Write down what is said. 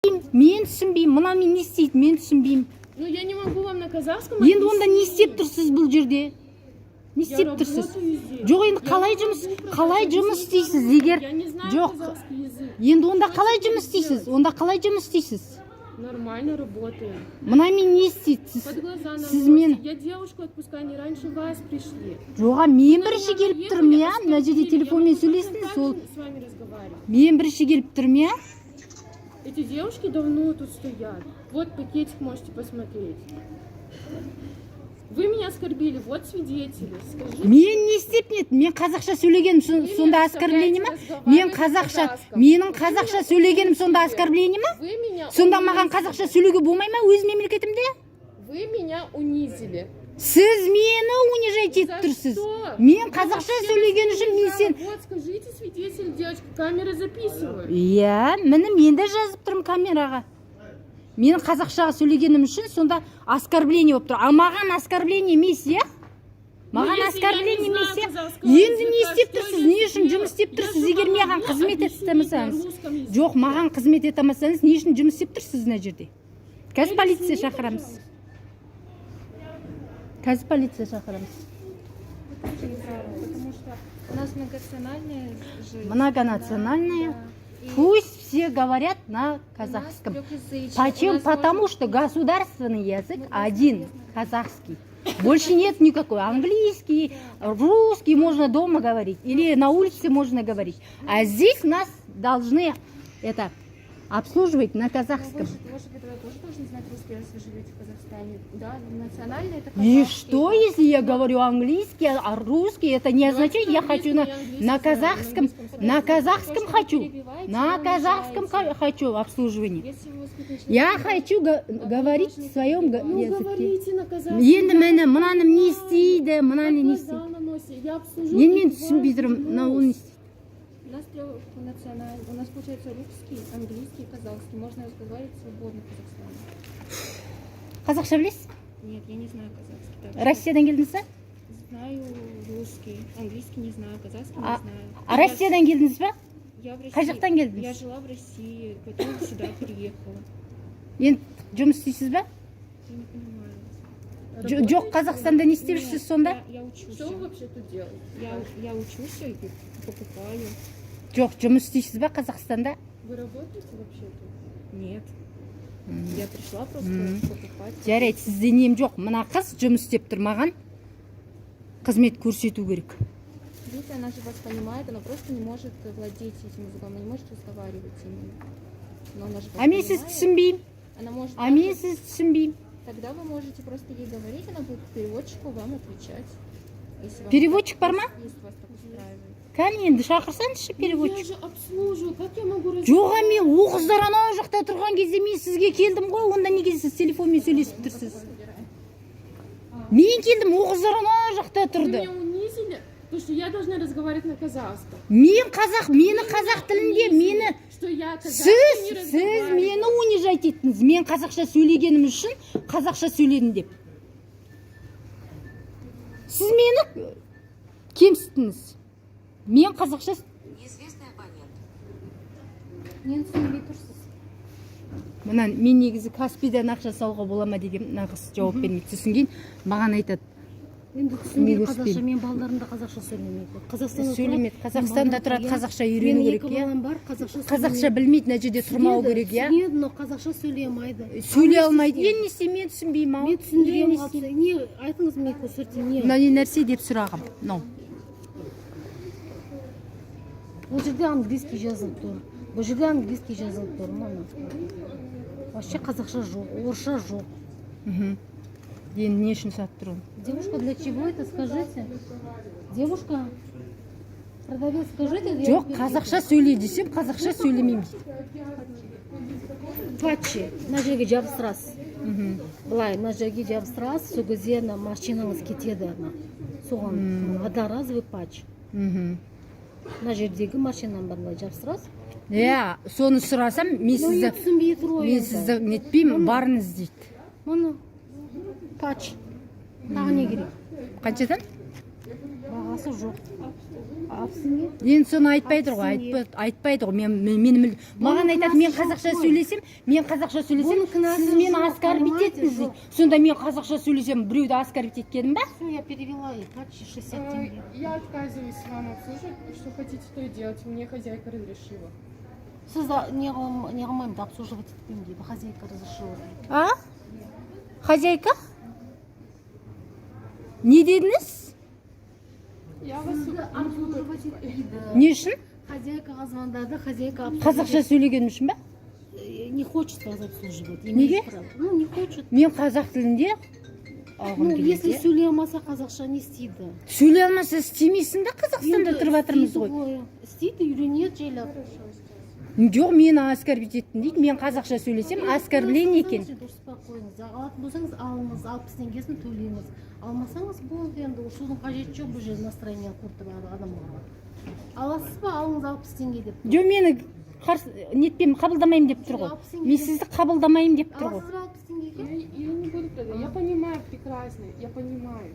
Мен түсінбеймін, мына мен не істейді, мен түсінбеймін. Ну я не могу вам на казахском. Енді онда не істеп тұрсыз бұл жерде? Не істеп тұрсыз? Жоқ, енді қалай жұмыс істейсіз егер? Жоқ. Енді онда қалай жұмыс істейсіз? Онда қалай жұмыс істейсіз? Нормально работаю. Мына мен не істейді? Под глаза Сіз наносите. мен... Я девушку отпускаю, они раньше вас пришли. Жоға, мен бірінші келіп тұрмын, я? Мына жерде телефонмен сөйлестіңіз, сол... С вами разговариваю. Мен бірінші келіп тұрмын, я? Эти девушки давно тут стоят. Вот пакетик можете посмотреть. Вы меня оскорбили, вот свидетели. Скажите. Мен не істеп нет? Мен қазақша сөйлегенім сонда оскорбление ма? Менің қазақша сөйлегенім сонда оскорбление ма? Сонда маған қазақша сөйлеуге болмай ма өз мемлекетімде? Вы меня унизили. Сіз мені унижать етіп тұрсыз. Мен қазақша сөйлеген үшін мен сен... Вот скажите, свидетель, девочка, камера записывает. Иә, мен де жазып тұрмын камераға. Менің қазақшаға сөйлегенім үшін сонда оскорбление болып тұр. А маған оскорбление емес, иә? Маған оскорбление емес, иә? Енді не істеп тұрсыз? Не үшін жұмыс істеп тұрсыз? Егер маған қызмет етемесеңіз. Жоқ, маған қызмет етемесеңіз, не үшін жұмыс істеп тұрсыз мына жерде? Қазір полиция шақырамыз. Қазір полиция шақырамыз. Потому что у нас многонациональная жизнь. Многонациональная. Пусть все говорят на казахском. Почему? Потому что государственный язык один, казахский. Больше нет никакой. Английский, русский можно дома говорить. Или на улице можно говорить. А здесь нас должны это обслуживать на казахском. Ваши педагоги тоже должны знать русский, если вы живете в Казахстане. Да, национальный это И казахский. что, если я говорю английский, а русский, это не означает, я хочу на казахском, хочу, на казахском хочу обслуживание. Если вы воспитываете... Я хочу говорить в своем языке. Говорите на казахском. Енді мынаны не істейді, мынаны не істейді. Глаза наносите. Я обслужу. Енді мен түсінбей тұрмын, мынау не істейді. У нас трех национальный. У нас получается русский, английский, казахский. Можно разговаривать свободно в Казахстане. Қазақша білесіз? Нет, я не знаю казахский. Так, Россиядан келдіңіз ба? знаю русский, английский не знаю, казахский не знаю. А Россиядан келдіңіз ба? Я в России. Қай жақтан келдіңіз? Я жила в России, потом сюда переехала. Енді жұмыс істейсіз ба? Я не понимаю. Жоқ, Қазақстанда не істеп жүрсіз сонда? Я учусь. Что вы вообще тут делаете? Я учусь и покупаю. Жоқ, жұмыс істейсіз ба Қазақстанда? Вы работаете вообще тут? Нет. Я пришла просто покупать. Жарайды, сізде нем жоқ. Мына қыз жұмыс істеп тұр, маған қызмет көрсету керек. Видите, она же вас понимает, она просто не может владеть этим языком, она не может разговаривать именно. Но она же вас А мен сіз понимает. түсінбеймін. Она может... А мен сіз түсінбеймін. Тогда вы можете просто ей говорить, она будет переводчику вам отвечать. Если вам Переводчик бар ма? Если вас так устраивает. Кәне енді шақырсаңызшы Я переводчик. же обслуживаю. Как я могу Жоқ, мен о қыздар анау жақта тұрған кезде мен сізге келдім ғой, онда неге сіз телефонмен сөйлесіп тұрсыз? Мен келдім, о қыздар анау жақта Вы тұрды. меня унизили, потому что я должна разговаривать на казахском. Мені қазақ тілінде, мені... Что я казахский не Сіз разговариваю. мені унижать еттіңіз. Мен қазақша сөйлегенім үшін қазақша сөйледім деп. Сіз мені кемсіттіңіз. Мен қазақша... Мен түсінбей тұрсыз. Мына мен негізі Каспийдан ақша салуға бола ма деген нағыз жауап бермейді. Сосын кейін маған айтады. Енді түсінбей қазақша, мен балдарым да қазақша сөйлемейді. Қазақстанда Сөйлемейді. Қазақстанда тұрады, қазақша үйрену керек, Менің екі балам бар, қазақша Қазақша білмейді, мына жерде тұрмау керек, иә? Түсінеді, но қазақша сөйлей алмайды. Сөйлей алмайды. Енді не істеймін, мен түсінбеймін ау. Мен түсіндіремін қалса. Не, айтыңыз мен көрсетейін, не? Мына не нәрсе деп сұрағым. Мынау. Бұл жерде английский жазылып тұр. Бұл жерде английский жазылып тұр, мана. Вообще қазақша жоқ, орысша жоқ. Енді не үшін сатып тұрмын? Девушка, для чего это, скажите? Девушка, продавец, скажите. Жоқ, қазақша сөйле десем, қазақша сөйлемеймін дейді. Патчи, мына жерге жабыстырасыз. Былай, мына жерге жабыстырасыз, сол кезде машинаңыз кетеді. Соған одноразовый патч. Мына жердегі машинам бар, былай жабыстырасыз. Иә, соны сұрасам, мен сізді Түсінбей тұр ғой мен енді. сізді нетпеймін, барыңыз дейді. Мұны патч. Тағы не керек? Қаншадан? Бағасы ақысы жоқ. Алпысың енді соны айтпайды ғой, айтпайды ғой. Маған айтады, мен қазақша сөйлесем, сіз мені оскорбить еттіңіз дейді. Сонда мен қазақша сөйлесем, біреуді оскорбить еткенім ба? Все, я перевела ей, платишь 60 тенге. Я отказываюсь вам обслуживать. Что хотите, то и делать. Мне хозяйка разрешила. Сіз не қылмаймын, обслуживать етпеймін дейді, хозяйка разрешила. А? Хозяйка? Не дедіңіз? Я вас Обслуживать етпейді. Не үшін? Хозяйкаға звондады, хозяйка Қазақша сөйлеген үшін ба? не хочет вас обслуживать. Неге? Ну, не хочет. Мен қазақ тілінде алғым Ну, если келеді. сөйлей алмаса қазақша не істейді? Сөйлей алмаса істемейсің да, Қазақстанда тұрып жатырмыз ғой. Істейді, үйренеді жайлап. Жоқ, мені оскорбить еттің дейді. Мен қазақша сөйлесем, оскорбление екен. Дұрыспай қойыңыз. Алатын болсаңыз алыңыз, 60 теңгесін төлеңіз. Алмасаңыз болды енді, ушудың қажеті жоқ, бұл жерде настроение құртып адамға. Аласыз ба, алыңыз 60 теңге деп. Жоқ, мені нетпеймін, қабылдамаймын деп тұр ғой. Мен сізді қабылдамаймын деп тұр ғой. Аласыз ба 60 теңгеге? Я не буду продавать. Я понимаю прекрасно. Я понимаю.